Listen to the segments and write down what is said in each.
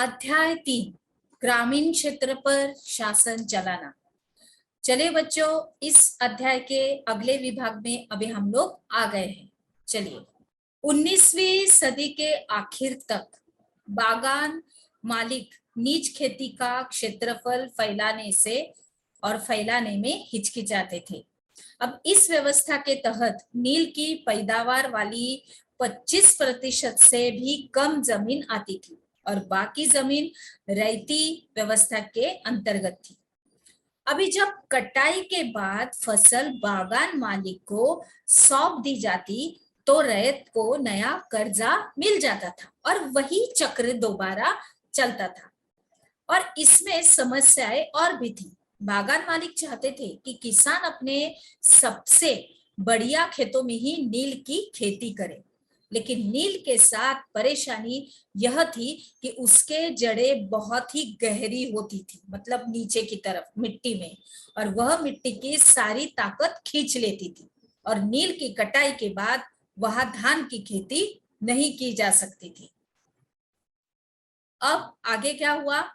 अध्याय 3 ग्रामीण क्षेत्र पर शासन चलाना। चलिए बच्चों, इस अध्याय के अगले विभाग में अभी हम लोग आ गए हैं। चलिए, 19वीं सदी के आखिर तक बागान मालिक निज खेती का क्षेत्रफल फैलाने में हिचकिचाते थे। अब इस व्यवस्था के तहत नील की पैदावार वाली 25% से भी कम जमीन आती थी और बाकी जमीन रैयती व्यवस्था के अंतर्गत थी। अभी जब कटाई के बाद फसल बागान मालिक को सौंप दी जाती तो रैयत को नया कर्जा मिल जाता था और वही चक्र दोबारा चलता था। और इसमें समस्याएं और भी थी। बागान मालिक चाहते थे कि किसान अपने सबसे बढ़िया खेतों में ही नील की खेती करे, लेकिन नील के साथ परेशानी यह थी कि उसके जड़ें बहुत ही गहरी होती थी, मतलब नीचे की तरफ मिट्टी में, और वह मिट्टी की सारी ताकत खींच लेती थी और नील की कटाई के बाद वहां धान की खेती नहीं की जा सकती थी। अब आगे क्या हुआ?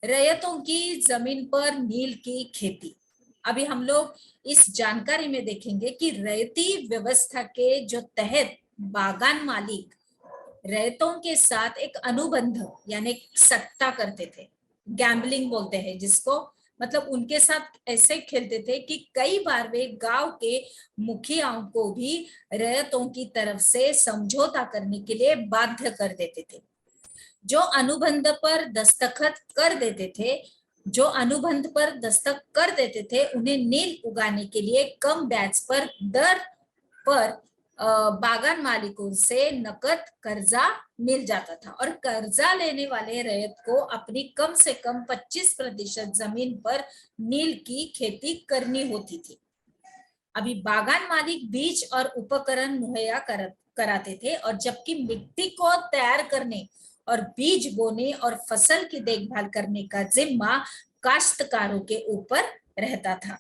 रैयतों की जमीन पर नील की खेती। अभी हम लोग इस जानकारी में देखेंगे कि रैयती व्यवस्था के जो तहत बागान मालिक रैयतों के साथ एक अनुबंध यानी सट्टा करते थे। गैम्बलिंग बोलते हैं जिसको, मतलब उनके साथ ऐसे खेलते थे कि कई बार वे गांव के मुखियाओं को भी रैयतों की तरफ से समझौता करने के लिए बाध्य कर देते थे। जो अनुबंध पर दस्तखत कर देते थे उन्हें नील उगाने के लिए कम ब्याज पर दर पर बागान मालिकों से नकद कर्जा मिल जाता था और कर्जा लेने वाले रैयत को अपनी कम से कम 25% जमीन पर नील की खेती करनी होती थी। अभी बागान मालिक बीज और उपकरण मुहैया कराते थे और जबकि मिट्टी को तैयार करने और बीज बोने और फसल की देखभाल करने का जिम्मा काश्तकारों के ऊपर रहता था।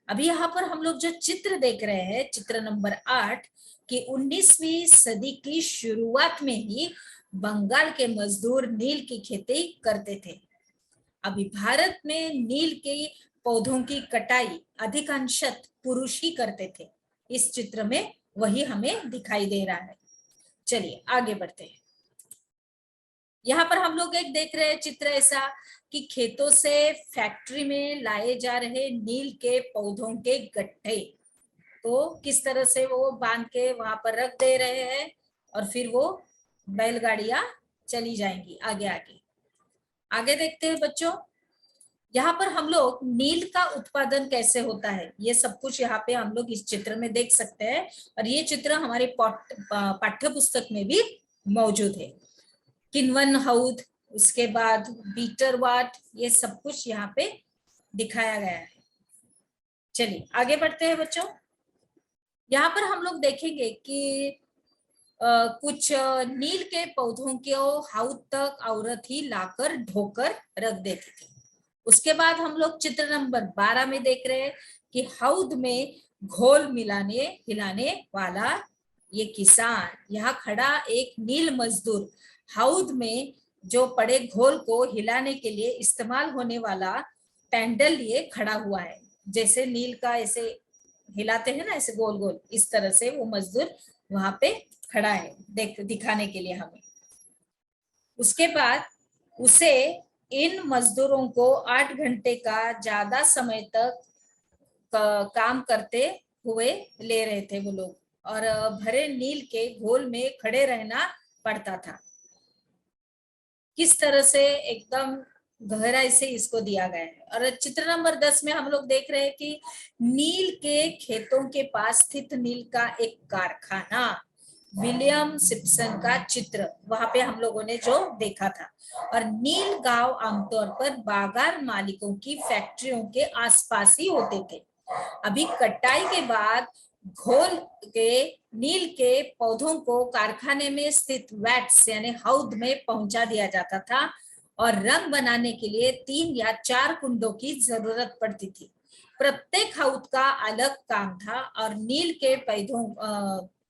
अभी यहाँ पर हम लोग जो चित्र देख रहे हैं, चित्र नंबर 8, कि 19वीं सदी की शुरुआत में ही बंगाल के मजदूर नील की खेती करते थे। अभी भारत में नील के पौधों की कटाई अधिकांशत पुरुष ही करते थे। इस चित्र में वही हमें दिखाई दे रहा है। चलिए आगे बढ़ते हैं। यहाँ पर हम लोग एक देख रहे हैं चित्र ऐसा कि खेतों से फैक्ट्री में लाए जा रहे नील के पौधों के गट्ठे, तो किस तरह से वो बांध के वहां पर रख दे रहे हैं और फिर वो बैलगाड़ियां चली जाएंगी। आगे आगे आगे देखते हैं बच्चों। यहाँ पर हम लोग नील का उत्पादन कैसे होता है ये सब कुछ यहाँ पे हम लोग इस चित्र में देख सकते हैं और ये चित्र हमारे पाठ्य पुस्तक में भी मौजूद है। किन्वन हौद, उसके बाद बीटर वाट, ये सब कुछ यहाँ पे दिखाया गया है। चलिए आगे बढ़ते हैं बच्चों। यहाँ पर हम लोग देखेंगे कि कुछ नील के पौधों को हौद तक औरत ही लाकर ढोकर रख देती थी। उसके बाद हम लोग चित्र नंबर 12 में देख रहे हैं कि हौद में घोल हिलाने वाला ये किसान, यहाँ खड़ा एक नील मजदूर हौद में जो पड़े घोल को हिलाने के लिए इस्तेमाल होने वाला पैंडल लिए खड़ा हुआ है। जैसे नील का ऐसे हिलाते हैं ना, ऐसे गोल गोल, इस तरह से वो मजदूर वहां पे खड़ा है दिखाने के लिए हमें। उसके बाद उसे इन मजदूरों को 8 घंटे का ज्यादा समय तक काम करते हुए ले रहे थे वो लोग, और भरे नील के घोल में खड़े रहना पड़ता था। किस तरह से एकदम गहराई से इसको दिया गया है। और चित्र नंबर 10 में हम लोग देख रहे हैं कि नील के खेतों के पास स्थित नील का एक कारखाना, विलियम सिप्सन का चित्र वहां पे हम लोगों ने जो देखा था। और नील गांव आमतौर पर बागान मालिकों की फैक्ट्रियों के आसपास ही होते थे। अभी कटाई के बाद घोल के नील के पौधों को कारखाने में स्थित वैट्स यानी हौद में पहुंचा दिया जाता था और रंग बनाने के लिए 3 या 4 कुंडों की जरूरत पड़ती थी। प्रत्येक हौद का अलग काम था और नील के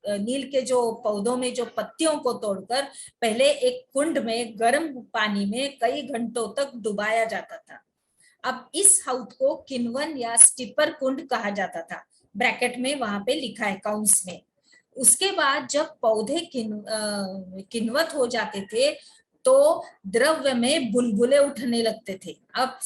नील के जो पौधों में जो पत्तियों को तोड़कर पहले एक कुंड में गर्म पानी में कई घंटों तक डुबाया जाता था। अब इस हौद को किण्वन या स्टिपर कुंड कहा जाता था, ब्रैकेट में वहां पे लिखा है काउंस में। उसके बाद जब पौधे किण्वत हो जाते थे तो द्रव्य में बुलबुले उठने लगते थे। अब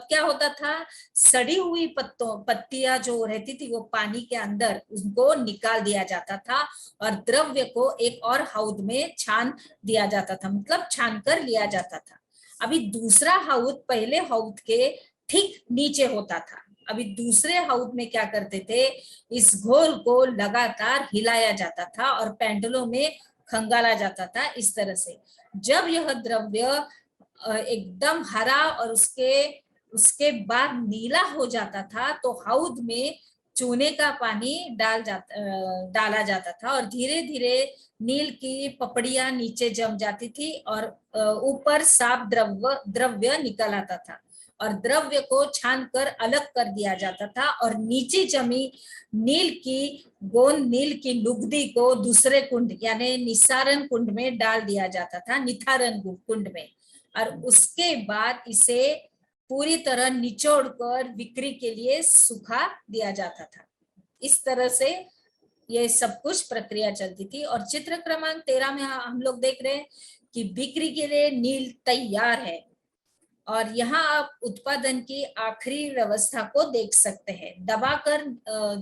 क्या होता था, सड़ी हुई पत्तियां जो रहती थी वो पानी के अंदर उनको निकाल दिया जाता था और द्रव्य को एक और हौद में छान दिया जाता था, मतलब छान कर लिया जाता था। अभी दूसरा हौद पहले हौद के ठीक नीचे होता था। अभी दूसरे हौद में क्या करते थे, इस घोल को लगातार हिलाया जाता था और पेंडुलों में खंगाला जाता था इस तरह से। जब यह द्रव्य एकदम हरा और उसके बाद नीला हो जाता था तो हौद में चूने का पानी डाला जाता था और धीरे धीरे नील की पपड़ियां नीचे जम जाती थी और ऊपर साफ द्रव्य निकल आता था और द्रव्य को छान कर अलग कर दिया जाता था और नीचे जमी नील की लुगदी को दूसरे कुंड यानी निस्सारण कुंड में डाल दिया जाता था, निथारण कुंड में। और उसके बाद इसे पूरी तरह निचोड़कर बिक्री के लिए सुखा दिया जाता था। इस तरह से ये सब कुछ प्रक्रिया चलती थी। और चित्र क्रमांक 13 में हम लोग देख रहे हैं कि बिक्री के लिए नील तैयार है और यहाँ आप उत्पादन की आखिरी व्यवस्था को देख सकते हैं। दबाकर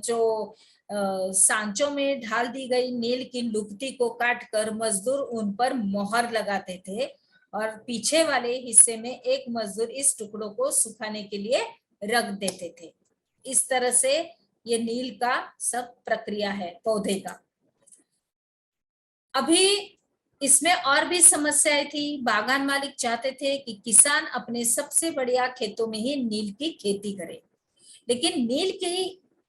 जो सांचों में ढाल दी गई नील की लुगदी को काटकर मजदूर उन पर मोहर लगाते थे और पीछे वाले हिस्से में एक मजदूर इस टुकड़ों को सुखाने के लिए रख देते थे। इस तरह से ये नील का सब प्रक्रिया है पौधे का। अभी इसमें और भी समस्याएं थी। बागान मालिक चाहते थे कि किसान अपने सबसे बढ़िया खेतों में ही नील की खेती करे, लेकिन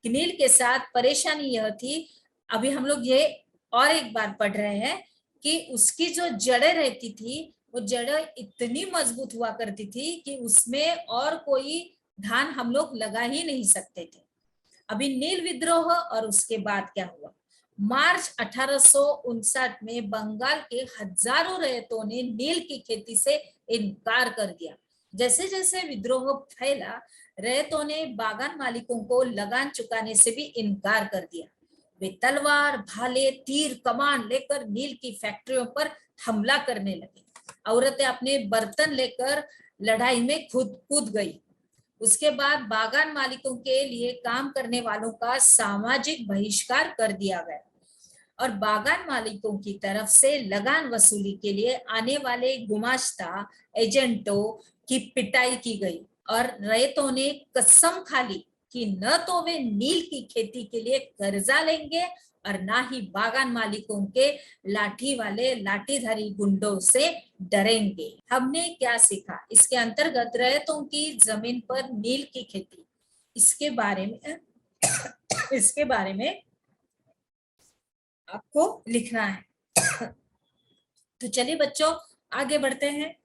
नील के साथ परेशानी यह थी, अभी हम लोग ये और एक बार पढ़ रहे हैं कि उसकी जो जड़ें रहती थी वो जड़ें इतनी मजबूत हुआ करती थी कि उसमें और कोई धान हम लोग लगा ही नहीं सकते थे। अभी नील विद्रोह और उसके बाद क्या हुआ, मार्च 1859 में बंगाल के हजारों रैयतों ने नील की खेती से इनकार कर दिया। जैसे जैसे विद्रोह फैला, रैयतों ने बागान मालिकों को लगान चुकाने से भी इनकार कर दिया। वे तलवार, भाले, तीर, कमान लेकर नील की फैक्ट्रियों पर हमला करने लगे। औरतें अपने बर्तन लेकर लड़ाई में कूद गई। उसके बाद बागान मालिकों के लिए काम करने वालों का सामाजिक बहिष्कार कर दिया गया और बागान मालिकों की तरफ से लगान वसूली के लिए आने वाले गुमाश्ता एजेंटों की पिटाई की गई और रैयतों ने कसम खा ली कि न तो वे नील की खेती के लिए कर्जा लेंगे और ना ही बागान मालिकों के लाठी वाले लाठीधारी गुंडों से डरेंगे। हमने क्या सीखा इसके अंतर्गत, रैयतों की जमीन पर नील की खेती, इसके बारे में आपको लिखना है। तो चलिए बच्चों आगे बढ़ते हैं।